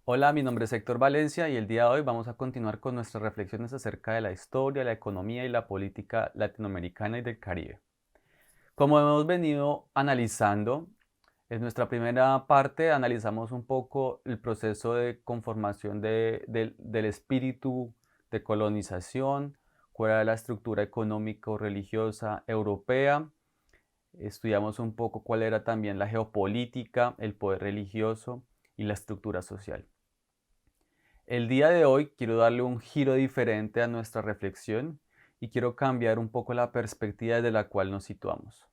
Hola, mi nombre es Héctor Valencia y el día de hoy vamos a continuar con nuestras reflexiones acerca de la historia, la economía y la política latinoamericana y del Caribe. Como hemos venido analizando, en nuestra primera parte analizamos un poco el proceso de conformación del espíritu de colonización, cuál era la estructura económico-religiosa europea. Estudiamos un poco cuál era también la geopolítica, el poder religioso y la estructura social. El día de hoy quiero darle un giro diferente a nuestra reflexión y quiero cambiar un poco la perspectiva desde la cual nos situamos.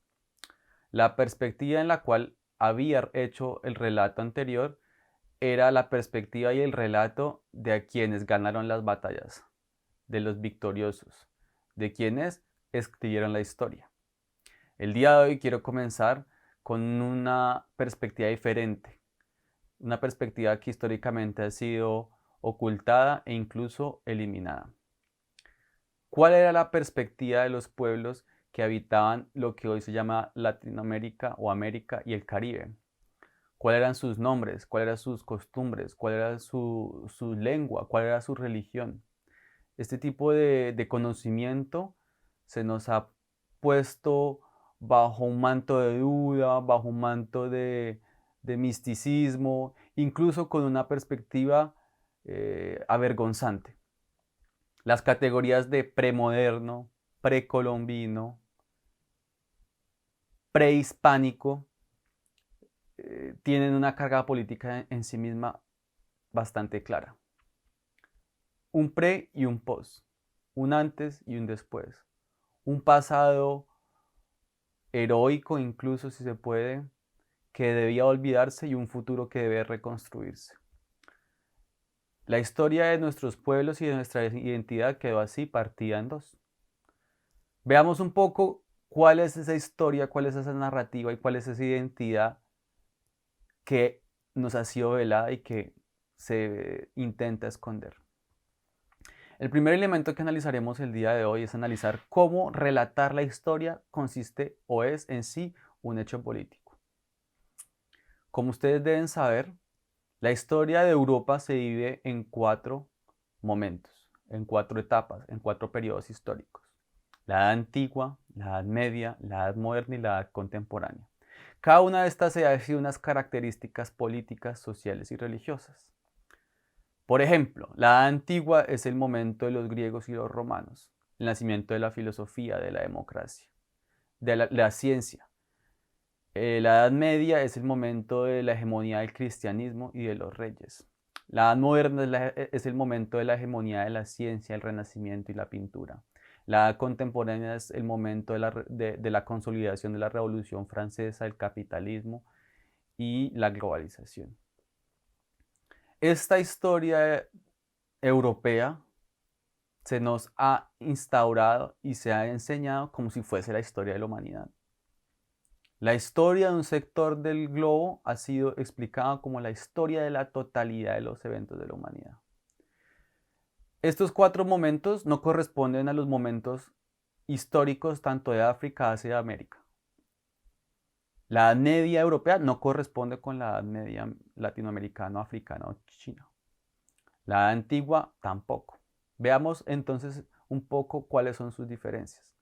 La perspectiva en la cual había hecho el relato anterior era la perspectiva y el relato de quienes ganaron las batallas, de los victoriosos, de quienes escribieron la historia. El día de hoy quiero comenzar con una perspectiva diferente, una perspectiva que históricamente ha sido ocultada e incluso eliminada. ¿Cuál era la perspectiva de los pueblos que habitaban lo que hoy se llama Latinoamérica o América y el Caribe? ¿Cuáles eran sus nombres? ¿Cuáles eran sus costumbres? ¿Cuál era su lengua? ¿Cuál era su religión? Este tipo de conocimiento se nos ha puesto bajo un manto de duda, bajo un manto de misticismo, incluso con una perspectiva avergonzante. Las categorías de premoderno, precolombino, prehispánico tienen una carga política en sí misma bastante clara. Un pre y un post, un antes y un después, un pasado heroico incluso si se puede, que debía olvidarse y un futuro que debe reconstruirse. La historia de nuestros pueblos y de nuestra identidad quedó así partida en dos. Veamos un poco cuál es esa historia, cuál es esa narrativa y cuál es esa identidad que nos ha sido velada y que se intenta esconder. El primer elemento que analizaremos el día de hoy es analizar cómo relatar la historia consiste o es en sí un hecho político. Como ustedes deben saber, la historia de Europa se divide en 4 momentos, en 4 etapas, en 4 periodos históricos. La Edad Antigua, la Edad Media, la Edad Moderna y la Edad Contemporánea. Cada una de estas se ha sido unas características políticas, sociales y religiosas. Por ejemplo, la Edad Antigua es el momento de los griegos y los romanos, el nacimiento de la filosofía, de la democracia, de la ciencia. La Edad Media es el momento de la hegemonía del cristianismo y de los reyes. La Edad Moderna es el momento de la hegemonía de la ciencia, el renacimiento y la pintura. La Edad Contemporánea es el momento de la consolidación de la Revolución Francesa, el capitalismo y la globalización. Esta historia europea se nos ha instaurado y se ha enseñado como si fuese la historia de la humanidad. La historia de un sector del globo ha sido explicada como la historia de la totalidad de los eventos de la humanidad. Estos 4 momentos no corresponden a los momentos históricos tanto de África, Asia y América. La Edad Media europea no corresponde con la Edad Media latinoamericana, africana o china. La Edad Antigua tampoco. Veamos entonces un poco cuáles son sus diferencias.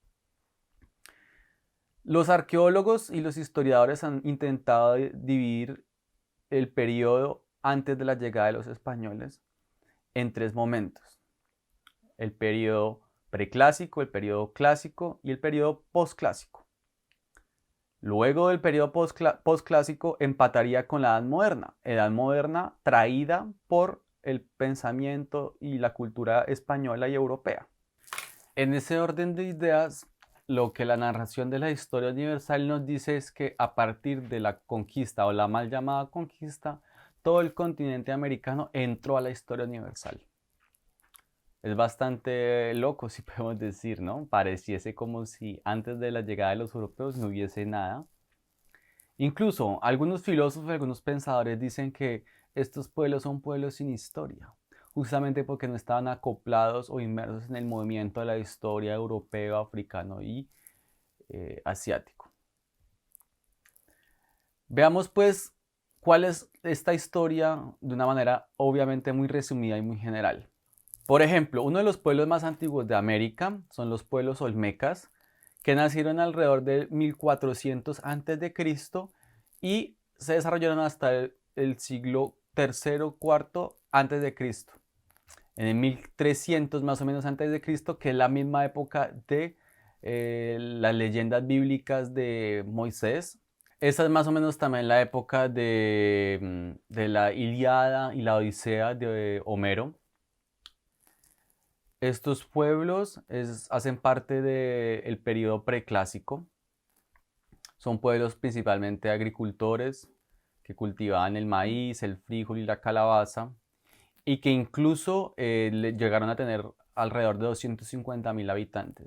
Los arqueólogos y los historiadores han intentado dividir el periodo antes de la llegada de los españoles en 3 momentos. El periodo preclásico, el periodo clásico y el periodo postclásico. Luego del periodo postclásico empataría con la edad moderna traída por el pensamiento y la cultura española y europea. En ese orden de ideas, lo que la narración de la historia universal nos dice es que a partir de la conquista o la mal llamada conquista, todo el continente americano entró a la historia universal. Es bastante loco, si podemos decir, ¿no? Pareciese como si antes de la llegada de los europeos no hubiese nada. Incluso algunos filósofos y algunos pensadores dicen que estos pueblos son pueblos sin historia, justamente porque no estaban acoplados o inmersos en el movimiento de la historia europeo, africano y asiático. Veamos pues cuál es esta historia de una manera obviamente muy resumida y muy general. Por ejemplo, uno de los pueblos más antiguos de América son los pueblos olmecas, que nacieron alrededor de 1400 a.C. y se desarrollaron hasta el siglo III, IV a.C. En el 1300 más o menos antes de Cristo, que es la misma época de las leyendas bíblicas de Moisés. Esa es más o menos también la época de la Ilíada y la Odisea de Homero. Estos pueblos hacen parte del periodo preclásico. Son pueblos principalmente agricultores que cultivaban el maíz, el frijol y la calabaza, y que incluso llegaron a tener alrededor de 250.000 habitantes.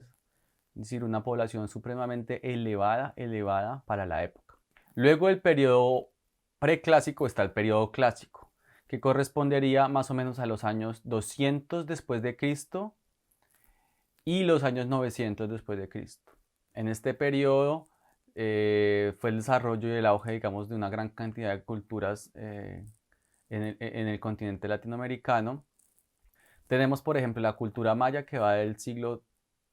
Es decir, una población supremamente elevada para la época. Luego del periodo preclásico está el periodo clásico, que correspondería más o menos a los años 200 después de Cristo y los años 900 después de Cristo. En este periodo fue el desarrollo y el auge, digamos, de una gran cantidad de culturas en el continente latinoamericano. Tenemos, por ejemplo, la cultura maya, que va del siglo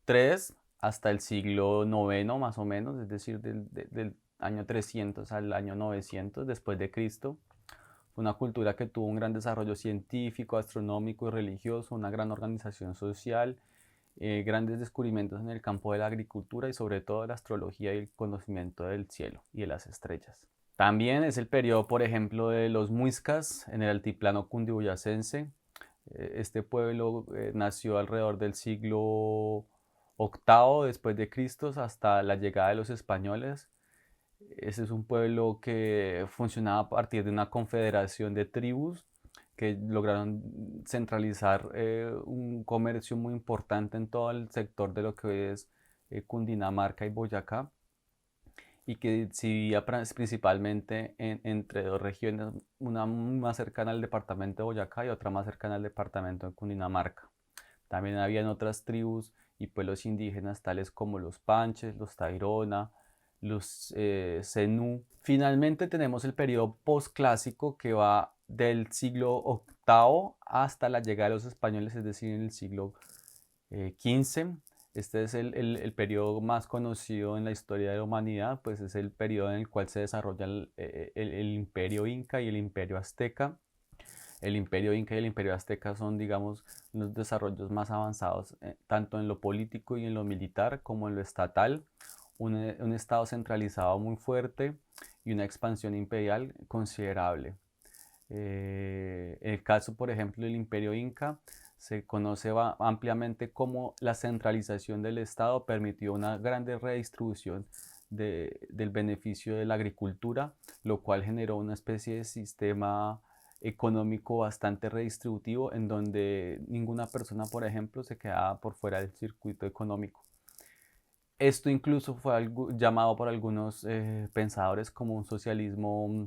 III hasta el siglo IX más o menos, es decir, del año 300 al año 900 después de Cristo. Fue una cultura que tuvo un gran desarrollo científico, astronómico y religioso, una gran organización social, grandes descubrimientos en el campo de la agricultura y sobre todo la astrología y el conocimiento del cielo y de las estrellas. También es el periodo, por ejemplo, de los muiscas en el altiplano cundiboyacense. Este pueblo nació alrededor del siglo VIII después de Cristo hasta la llegada de los españoles. Ese es un pueblo que funcionaba a partir de una confederación de tribus que lograron centralizar un comercio muy importante en todo el sector de lo que es Cundinamarca y Boyacá, y que se vivía principalmente entre dos regiones, una más cercana al departamento de Boyacá y otra más cercana al departamento de Cundinamarca. También habían otras tribus y pueblos indígenas tales como los Panches, los Tairona, los Zenú. Finalmente tenemos el periodo posclásico, que va del siglo VIII hasta la llegada de los españoles, es decir, en el siglo XV. Este es el periodo más conocido en la historia de la humanidad, pues es el periodo en el cual se desarrolla el imperio inca y el imperio azteca. El imperio inca y el imperio azteca son, digamos, los desarrollos más avanzados, tanto en lo político y en lo militar como en lo estatal. Un estado centralizado muy fuerte y una expansión imperial considerable. El caso, por ejemplo, del imperio inca se conoce ampliamente como la centralización del estado permitió una grande redistribución del beneficio de la agricultura, lo cual generó una especie de sistema económico bastante redistributivo en donde ninguna persona, por ejemplo, se quedaba por fuera del circuito económico. Esto incluso fue llamado por algunos pensadores como un socialismo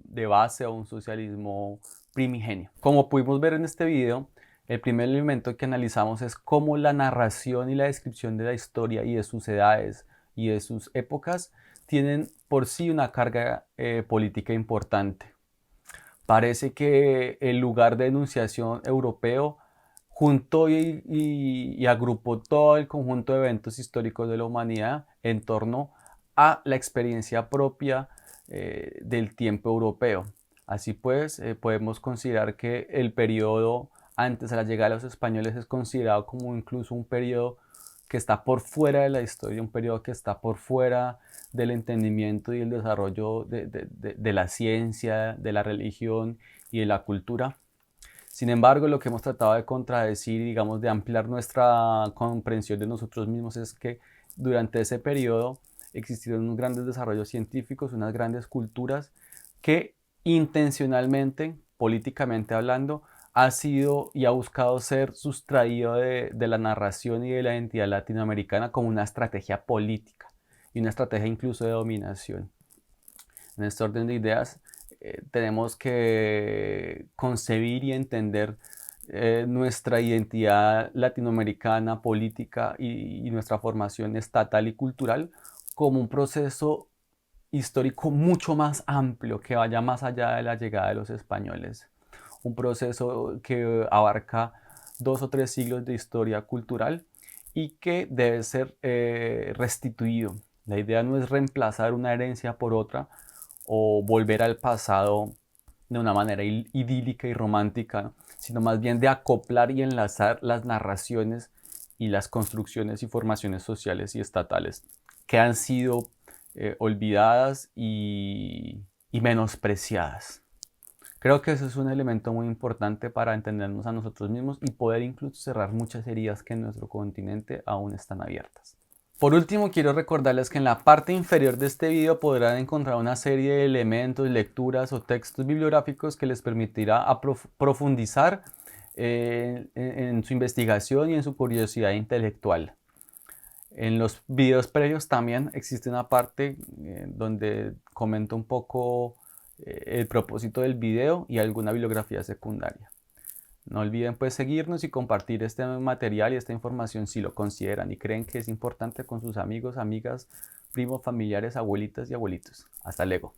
de base o un socialismo primigenio. Como pudimos ver en este video, el primer elemento que analizamos es cómo la narración y la descripción de la historia y de sus edades y de sus épocas tienen por sí una carga política importante. Parece que el lugar de enunciación europeo juntó y agrupó todo el conjunto de eventos históricos de la humanidad en torno a la experiencia propia del tiempo europeo. Así pues, podemos considerar que el periodo antes de la llegada de los españoles es considerado como incluso un periodo que está por fuera de la historia, un periodo que está por fuera del entendimiento y el desarrollo de la ciencia, de la religión y de la cultura. Sin embargo, lo que hemos tratado de contradecir y, digamos, de ampliar nuestra comprensión de nosotros mismos es que durante ese periodo existieron unos grandes desarrollos científicos, unas grandes culturas que intencionalmente, políticamente hablando, ha sido y ha buscado ser sustraído de la narración y de la identidad latinoamericana como una estrategia política y una estrategia incluso de dominación. En este orden de ideas, tenemos que concebir y entender nuestra identidad latinoamericana, política y nuestra formación estatal y cultural como un proceso histórico mucho más amplio que vaya más allá de la llegada de los españoles. Un proceso que abarca 2 o 3 siglos de historia cultural y que debe ser restituido. La idea no es reemplazar una herencia por otra o volver al pasado de una manera idílica y romántica, ¿no? Sino más bien de acoplar y enlazar las narraciones y las construcciones y formaciones sociales y estatales que han sido olvidadas y menospreciadas. Creo que eso es un elemento muy importante para entendernos a nosotros mismos y poder incluso cerrar muchas heridas que en nuestro continente aún están abiertas. Por último, quiero recordarles que en la parte inferior de este video podrán encontrar una serie de elementos, lecturas o textos bibliográficos que les permitirá profundizar en su investigación y en su curiosidad intelectual. En los videos previos también existe una parte donde comento un poco el propósito del video y alguna bibliografía secundaria. No olviden pues seguirnos y compartir este material y esta información si lo consideran y creen que es importante con sus amigos, amigas, primos, familiares, abuelitas y abuelitos. Hasta luego.